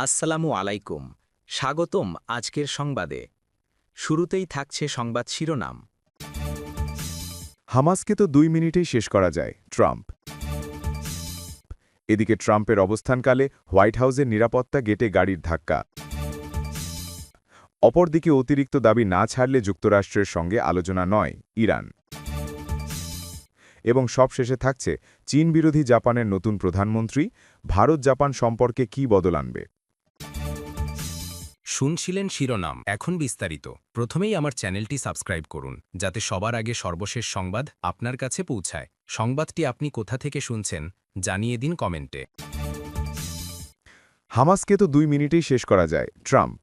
আসসালামু আলাইকুম। স্বাগতম আজকের সংবাদে। শুরুতেই থাকছে সংবাদ শিরোনাম। হামাসকে তো 2 মিনিটেই শেষ করা যায়, ট্রাম্প। এদিকে ট্রাম্পের অবস্থানকালে হোয়াইট হাউসের নিরাপত্তা গেটে গাড়ির ধাক্কা। অপরদিকে অতিরিক্ত দাবি না ছাড়লে যুক্তরাষ্ট্রের সঙ্গে আলোচনা নয়, ইরান। এবং সবশেষে থাকছে চীন বিরোধী জাপানের নতুন প্রধানমন্ত্রী, ভারত জাপান সম্পর্কে কী বদল আনবে। শুনছিলেন শিরোনাম, এখন বিস্তারিত। প্রথমেই আমার চ্যানেলটি সাবস্ক্রাইব করুন, যাতে সবার আগে সর্বশেষ সংবাদ আপনার কাছে পৌঁছায়। সংবাদটি আপনি কোথা থেকে শুনছেন জানিয়ে দিন কমেন্টে। হামাসকে তো 2 মিনিটেই শেষ করা যায়, ট্রাম্প।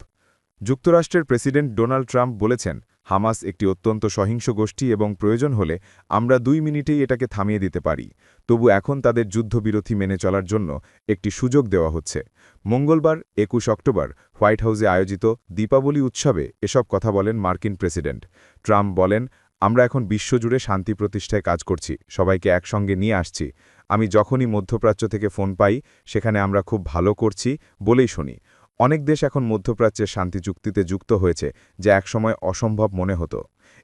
যুক্তরাষ্ট্রের প্রেসিডেন্ট ডোনাল্ড ট্রাম্প বলেছেন, হামাস একটি অত্যন্ত সহিংস গোষ্ঠী এবং প্রয়োজন হলে আমরা 2 মিনিটেই এটাকে থামিয়ে দিতে পারি। তবু এখন তাদের যুদ্ধবিরতি মেনে চলার জন্য একটি সুযোগ দেওয়া হচ্ছে। মঙ্গলবার 21 অক্টোবর হোয়াইট হাউসে আয়োজিত দীপাবলি উৎসবে এসব কথা বলেন মার্কিন প্রেসিডেন্ট। ট্রাম্প বলেন, আমরা এখন বিশ্বজুড়ে শান্তি প্রতিষ্ঠায় কাজ করছি, সবাইকে একসঙ্গে নিয়ে আসছি। আমি যখনই মধ্যপ্রাচ্য থেকে ফোন পাই, সেখানে আমরা খুব ভালো করছি বলেই শুনি। অনেক দেশ এখন মধ্যপ্রাচ্যের শান্তি চুক্তিতে যুক্ত হয়েছে, যা একসময় অসম্ভব মনে হতো।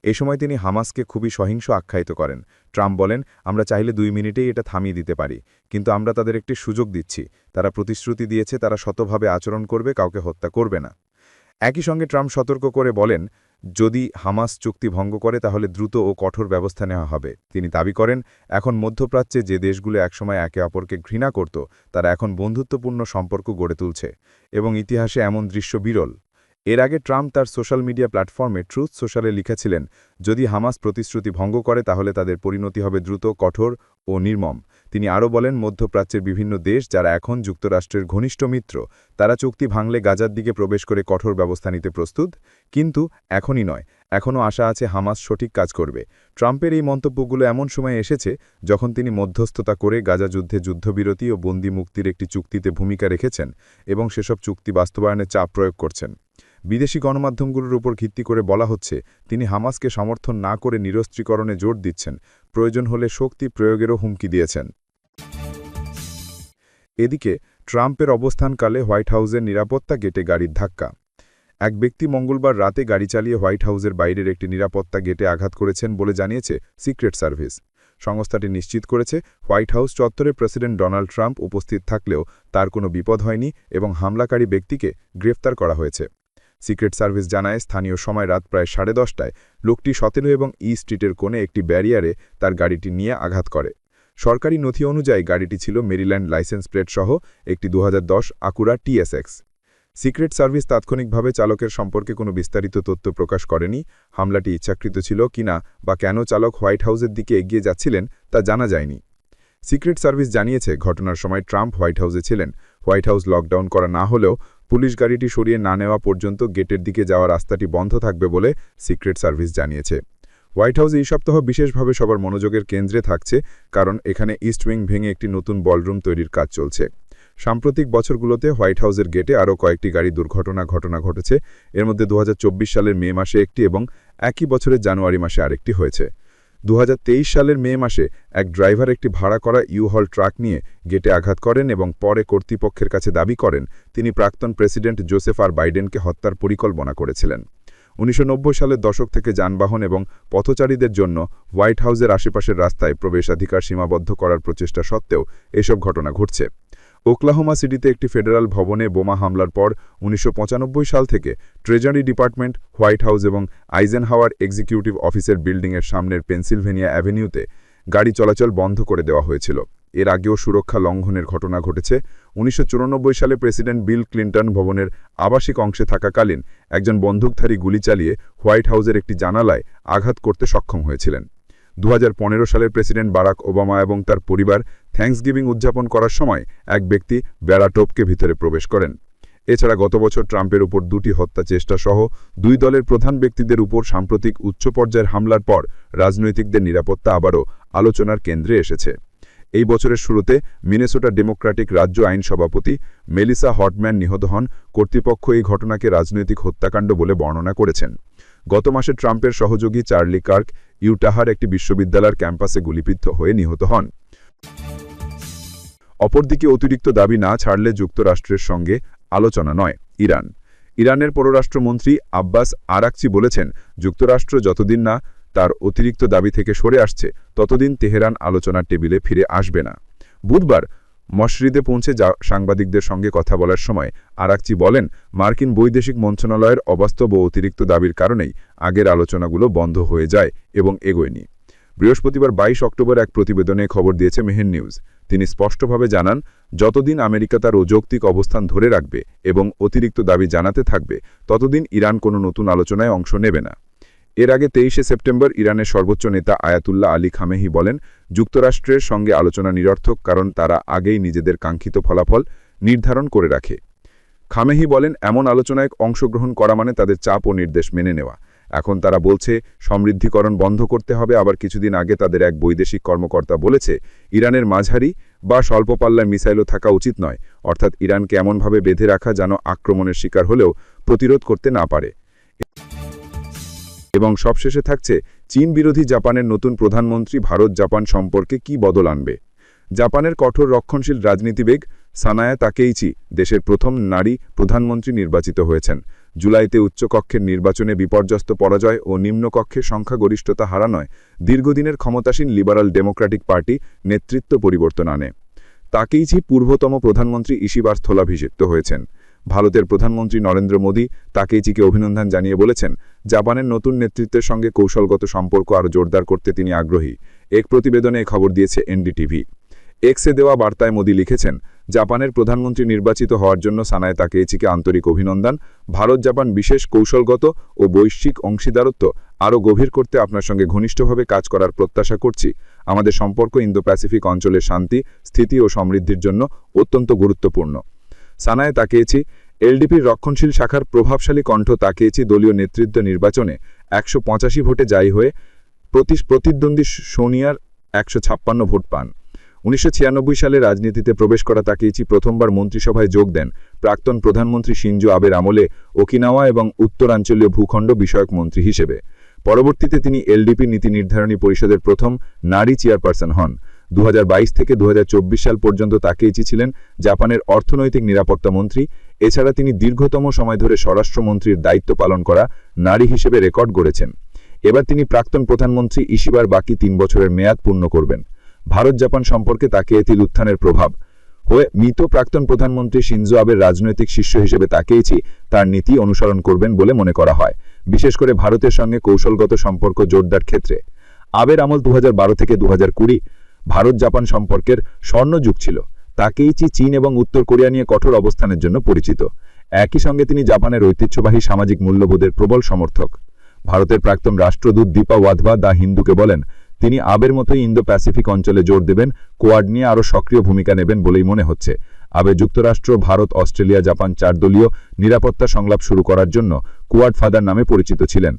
এ সময় তিনি হামাসকে খুবই সহিংস আখ্যায়িত করেন। ট্রাম্প বলেন, আমরা চাইলে 2 মিনিটেই এটা থামিয়ে দিতে পারি, কিন্তু আমরা তাদের একটি সুযোগ দিচ্ছি। তারা প্রতিশ্রুতি দিয়েছে তারা শতভাবে আচরণ করবে, কাউকে হত্যা করবে না। একই সঙ্গে ট্রাম্প সতর্ক করে বলেন, যদি হামাস চুক্তি ভঙ্গ করে তাহলে দ্রুত ও কঠোর ব্যবস্থা নেওয়া হবে। তিনি দাবি করেন, এখন মধ্যপ্রাচ্যে যে দেশগুলো একসময় একে অপরকে ঘৃণা করত, তারা এখন বন্ধুত্বপূর্ণ সম্পর্ক গড়ে তুলছে এবং ইতিহাসে এমন দৃশ্য বিরল। এর আগে ট্রাম্প তার সোশ্যাল মিডিয়া প্ল্যাটফর্মে ট্রুথ সোশ্যালে লিখেছিলেন, যদি হামাস প্রতিশ্রুতি ভঙ্গ করে তাহলে তাদের পরিণতি হবে দ্রুত, কঠোর ও নির্মম। তিনি আরও বলেন, মধ্যপ্রাচ্যের বিভিন্ন দেশ যারা এখন যুক্তরাষ্ট্রের ঘনিষ্ঠ মিত্র, তারা চুক্তি ভাঙলে গাজার দিকে প্রবেশ করে কঠোর ব্যবস্থা নিতে প্রস্তুত। কিন্তু এখনই নয়, এখনও আশা আছে হামাস সঠিক কাজ করবে। ট্রাম্পের এই মন্তব্যগুলো এমন সময় এসেছে যখন তিনি মধ্যস্থতা করে গাজা যুদ্ধে যুদ্ধবিরতি ও বন্দি মুক্তির একটি চুক্তিতে ভূমিকা রেখেছেন এবং সেসব চুক্তি বাস্তবায়নে চাপ প্রয়োগ করছেন। বিদেশি গণমাধ্যমগুলোর উপর ভিত্তি করে বলা হচ্ছে, তিনি হামাসকে সমর্থন না করে নিরস্ত্রীকরণে জোর দিচ্ছেন, প্রয়োজন হলে শক্তি প্রয়োগেরও হুমকি দিয়েছেন। এদিকে ট্রাম্পের অবস্থানকালে হোয়াইট হাউসের নিরাপত্তা গেটে গাড়ির ধাক্কা। এক ব্যক্তি মঙ্গলবার রাতে গাড়ি চালিয়ে হোয়াইট হাউসের বাইরের একটি নিরাপত্তা গেটে আঘাত করেছেন বলে জানিয়েছে সিক্রেট সার্ভিস। সংস্থাটি নিশ্চিত করেছে, হোয়াইট হাউস চত্বরে প্রেসিডেন্ট ডোনাল্ড ট্রাম্প উপস্থিত থাকলেও তার কোনো বিপদ হয়নি এবং হামলাকারী ব্যক্তিকে গ্রেফতার করা হয়েছে। সিক্রেট সার্ভিস জানায়, স্থানীয় সময় রাত প্রায় 10:30টায় লোকটি 17 এবং ই স্ট্রিটের কোণে একটি ব্যারিয়ারে তার গাড়িটি নিয়ে আঘাত করে। সরকারি নথি অনুযায়ী গাড়িটি ছিল মেরিল্যান্ড লাইসেন্স প্লেট সহ একটি 2010 আকুরা টিএসএক্স। সিক্রেট সার্ভিস তাৎক্ষণিকভাবে চালকের সম্পর্কে কোনো বিস্তারিত তথ্য প্রকাশ করেনি। হামলাটি ইচ্ছাকৃত ছিল কিনা বা কেন চালক হোয়াইট হাউসের দিকে এগিয়ে যাচ্ছিলেন তা জানা যায়নি। সিক্রেট সার্ভিস জানিয়েছে, ঘটনার সময় ট্রাম্প হোয়াইট হাউসে ছিলেন। হোয়াইট হাউস লকডাউন করা না হলেও পুলিশ গাড়িটি সরিয়ে না নেওয়া পর্যন্ত গেটের দিকে যাওয়ার রাস্তাটি বন্ধ থাকবে বলে সিক্রেট সার্ভিস জানিয়েছে। হোয়াইট হাউস এই সপ্তাহ বিশেষভাবে সবার মনোযোগের কেন্দ্রে থাকছে, কারণ এখানে ইস্ট উইং ভেঙে একটি নতুন বলরুম তৈরির কাজ চলছে। সাম্প্রতিক বছরগুলোতে হোয়াইট হাউসের গেটে আরও কয়েকটি গাড়ি দুর্ঘটনা ঘটেছে। এর মধ্যে 2024 সালের মে মাসে একটি এবং একই বছরের জানুয়ারি মাসে আরেকটি হয়েছে। 2023 সালের মে মাসে এক ড্রাইভার একটি ভাড়া করা ইউ-হল ট্রাক নিয়ে গেটে আঘাত করেন এবং পরে কর্তৃপক্ষের কাছে দাবি করেন তিনি প্রাক্তন প্রেসিডেন্ট জোসেফ আর বাইডেনকে হত্যার পরিকল্পনা করেছিলেন। 1990 সালের দশক থেকে যানবাহন এবং পথচারীদের জন্য হোয়াইট হাউসের আশেপাশের রাস্তায় প্রবেশাধিকার সীমাবদ্ধ করার প্রচেষ্টা সত্ত্বেও এসব ঘটনা ঘটছে। ওকলাহোমা সিটিতে একটি ফেডারাল ভবনে বোমা হামলার পর 1995 সাল থেকে ট্রেজারি ডিপার্টমেন্ট, হোয়াইট হাউস এবং আইজেনহাওয়ার এক্সিকিউটিভ অফিসের বিল্ডিংয়ের সামনের পেনসিলভেনিয়া অ্যাভিনিউতে গাড়ি চলাচল বন্ধ করে দেওয়া হয়েছিল। এর আগেও সুরক্ষা লঙ্ঘনের ঘটনা ঘটেছে। 1994 সালে প্রেসিডেন্ট বিল ক্লিন্টন ভবনের আবাসিক অংশে থাকাকালীন একজন বন্দুকধারী গুলি চালিয়ে হোয়াইট হাউসের একটি জানালায় আঘাত করতে সক্ষম হয়েছিলেন। 2015 সালের প্রেসিডেন্ট বারাক ওবামা এবং তার পরিবার থ্যাঙ্কসগিভিং উদযাপন করার সময় এক ব্যক্তি বেড়া টপকে ভিতরে প্রবেশ করেন। এছাড়া গত বছর ট্রাম্পের উপর 2টি হত্যা চেষ্টা সহ 2 দলের প্রধান ব্যক্তিদের উপর সাম্প্রতিক উচ্চ পর্যায়ের হামলার পর রাজনৈতিকদের নিরাপত্তা আবারও আলোচনার কেন্দ্রে এসেছে। এই বছরের শুরুতে মিনেসোটা ডেমোক্র্যাটিক রাজ্য আইন সভাপতি মেলিসা হটম্যান নিহত হন। কর্তৃপক্ষ এই ঘটনাকে রাজনৈতিক হত্যাকাণ্ড বলে বর্ণনা করেছেন। গত মাসে ট্রাম্পের সহযোগী চার্লি কার্ক ইউটাহার একটি বিশ্ববিদ্যালয়ের ক্যাম্পাসে গুলিবিদ্ধ হয়ে নিহত হন। অপরদিকে অতিরিক্ত দাবি না ছাড়লে যুক্তরাষ্ট্রের সঙ্গে আলোচনা নয় ইরানের পররাষ্ট্রমন্ত্রী আব্বাস আরাকচি বলেছেন, যুক্তরাষ্ট্র যতদিন না তার অতিরিক্ত দাবি থেকে সরে আসছে ততদিন তেহরান আলোচনার টেবিলে ফিরে আসবে না। বুধবার মসরিদে পৌঁছে সাংবাদিকদের সঙ্গে কথা বলার সময় আরাকচি বলেন, মার্কিন বৈদেশিক মন্ত্রণালয়ের অবাস্তব ও অতিরিক্ত দাবির কারণেই আগের আলোচনাগুলো বন্ধ হয়ে যায় এবং এগোয়নি। বৃহস্পতিবার 22 অক্টোবর এক প্রতিবেদনে খবর দিয়েছে মেহের নিউজ। তিনি স্পষ্টভাবে জানান, যতদিন আমেরিকা তার অযৌক্তিক অবস্থান ধরে রাখবে এবং অতিরিক্ত দাবি জানাতে থাকবে ততদিন ইরান কোনো নতুন আলোচনায় অংশ নেবে না। এর আগে 23 সেপ্টেম্বর ইরানের সর্বোচ্চ নেতা আয়াতুল্লাহ আলী খামেহি বলেন, যুক্তরাষ্ট্রের সঙ্গে আলোচনা নিরর্থক, কারণ তারা আগেই নিজেদের কাঙ্ক্ষিত ফলাফল নির্ধারণ করে রাখে। খামেহি বলেন, এমন আলোচনায় অংশগ্রহণ করা মানে তাদের চাপ ও নির্দেশ মেনে নেওয়া। এখন তারা বলছে সমৃদ্ধিকরণ বন্ধ করতে হবে। আবার কিছুদিন আগে তাদের এক বৈদেশিক কর্মকর্তা বলেছে, ইরানের মাঝারি বা স্বল্প পাল্লার মিসাইলও থাকা উচিত নয়, অর্থাৎ ইরানকে এমনভাবে বেঁধে রাখা যেন আক্রমণের শিকার হলেও প্রতিরোধ করতে না পারে। এবং সবশেষে থাকছে চীন বিরোধী জাপানের নতুন প্রধানমন্ত্রী ভারত জাপান সম্পর্কে কি বদল আনবে। জাপানের কঠোর রক্ষণশীল রাজনীতিবিদ সানায়া তাকেইচি দেশের প্রথম নারী প্রধানমন্ত্রী নির্বাচিত হয়েছেন। জুলাইতে উচ্চকক্ষের নির্বাচনে বিপর্যস্ত পরাজয় ও নিম্নকক্ষে সংখ্যাগরিষ্ঠতা হারানোয় দীর্ঘদিনের ক্ষমতাসীন লিবারাল ডেমোক্রেটিক পার্টি নেতৃত্ব পরিবর্তন আনে। তাকেইচি পূর্বতম প্রধানমন্ত্রী ইশিবার স্থলাভিষিক্ত হয়েছেন। ভারতের প্রধানমন্ত্রী নরেন্দ্র মোদী তাকেইচিকে অভিনন্দন জানিয়ে বলেছেন, জাপানের নতুন নেতৃত্বের সঙ্গে কৌশলগত সম্পর্ক আরও জোরদার করতে তিনি আগ্রহী। এক প্রতিবেদনে খবর দিয়েছে এনডিটিভি। এক্সে দেওয়া বার্তায় মোদী লিখেছেন, জাপানের প্রধানমন্ত্রী নির্বাচিত হওয়ার জন্য সানায়া তাকেইচিকে আন্তরিক অভিনন্দন। ভারত জাপান বিশেষ কৌশলগত ও বৈশ্বিক অংশীদারত্ব আরও গভীর করতে আপনার সঙ্গে ঘনিষ্ঠভাবে কাজ করার প্রত্যাশা করছি। আমাদের সম্পর্ক ইন্দো প্যাসিফিক অঞ্চলের শান্তি, স্থিতি ও সমৃদ্ধির জন্য অত্যন্ত গুরুত্বপূর্ণ। সানায়া তাকেইচি এলডিপির রক্ষণশীল শাখার প্রভাবশালী কণ্ঠ। তাকেইচি দলীয় নেতৃত্ব নির্বাচনে 185 ভোটে জয়ী হয়ে প্রতিদ্বন্দ্বী সোনিয়ার 156 ভোট পান। 1996 সালে রাজনীতিতে প্রবেশ করা তাকেইচি প্রথমবার মন্ত্রিসভায় যোগ দেন প্রাক্তন প্রধানমন্ত্রী শিনজো আবের আমলে ওকিনাওয়া এবং উত্তরাঞ্চলীয় ভূখণ্ড বিষয়ক মন্ত্রী হিসেবে। পরবর্তীতে তিনি এলডিপি নীতি নির্ধারণী পরিষদের প্রথম নারী চেয়ারপারসন হন। 2022 থেকে 2024 সাল পর্যন্ত তাকেইচি ছিলেন জাপানের অর্থনৈতিক নিরাপত্তা মন্ত্রী। এছাড়া তিনি দীর্ঘতম সময় ধরে স্বরাষ্ট্রমন্ত্রীর দায়িত্ব পালন করা নারী হিসেবে রেকর্ড গড়েছেন। এবার তিনি প্রাক্তন প্রধানমন্ত্রী ইশিবার বাকি 3 বছরের মেয়াদ পূর্ণ করবেন। ভারত জাপান সম্পর্কে তাকেইচির উত্থানের প্রভাব হয়ে মৃত প্রাক্তন প্রধানমন্ত্রী শিনজো আবের রাজনৈতিক শিষ্য হিসেবে তাকেইচি তার নীতি অনুসরণ করবেন বলে মনে করা হয়, বিশেষ করে ভারতের সঙ্গে কৌশলগত সম্পর্ক জোরদার ক্ষেত্রে। আবের আমল 2012 থেকে 2020 ভারত জাপান সম্পর্কের স্বর্ণযুগ ছিল। তাকেইচি চীন এবং উত্তর কোরিয়া নিয়ে কঠোর অবস্থানের জন্য পরিচিত। একই সঙ্গে তিনি জাপানের ঐতিহ্যবাহী সামাজিক মূল্যবোধের প্রবল সমর্থক। ভারতের প্রাক্তন রাষ্ট্রদূত দীপা ওয়াধবা দ্য হিন্দুকে বলেন, তিনি আবের মতোই ইন্দো প্যাসিফিক অঞ্চলে জোর দেবেন, কোয়াড নিয়ে আরও সক্রিয় ভূমিকা নেবেন বলেই মনে হচ্ছে। আবে যুক্তরাষ্ট্র, ভারত, অস্ট্রেলিয়া, জাপান 4 দলীয় নিরাপত্তা সংলাপ শুরু করার জন্য কোয়াড ফাদার নামে পরিচিত ছিলেন।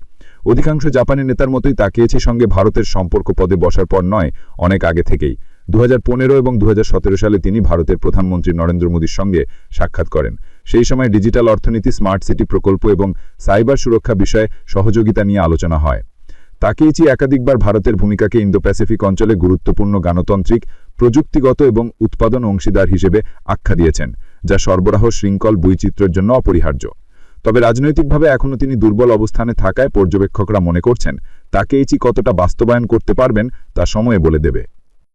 অধিকাংশ জাপানি নেতার মতোই তাকেইচির সঙ্গে ভারতের সম্পর্ক পদে বসার পর নয়, অনেক আগে থেকেই। 2015 এবং 2017 সালে তিনি ভারতের প্রধানমন্ত্রী নরেন্দ্র মোদীর সঙ্গে সাক্ষাৎ করেন। সেই সময় ডিজিটাল অর্থনীতি, স্মার্ট সিটি প্রকল্প এবং সাইবার সুরক্ষা বিষয়ে সহযোগিতা নিয়ে আলোচনা হয়। তাকেইচি একাধিকবার ভারতের ভূমিকাকে ইন্দো প্যাসিফিক অঞ্চলে গুরুত্বপূর্ণ গণতান্ত্রিক, প্রযুক্তিগত এবং উৎপাদন অংশীদার হিসেবে আখ্যা দিয়েছেন, যা সরবরাহ শৃঙ্খল বৈচিত্র্যের জন্য অপরিহার্য। তবে রাজনৈতিকভাবে এখনও তিনি দুর্বল অবস্থানে থাকায় পর্যবেক্ষকরা মনে করছেন, তাকেইচি কতটা বাস্তবায়ন করতে পারবেন তা সময়ে বলে দেবে।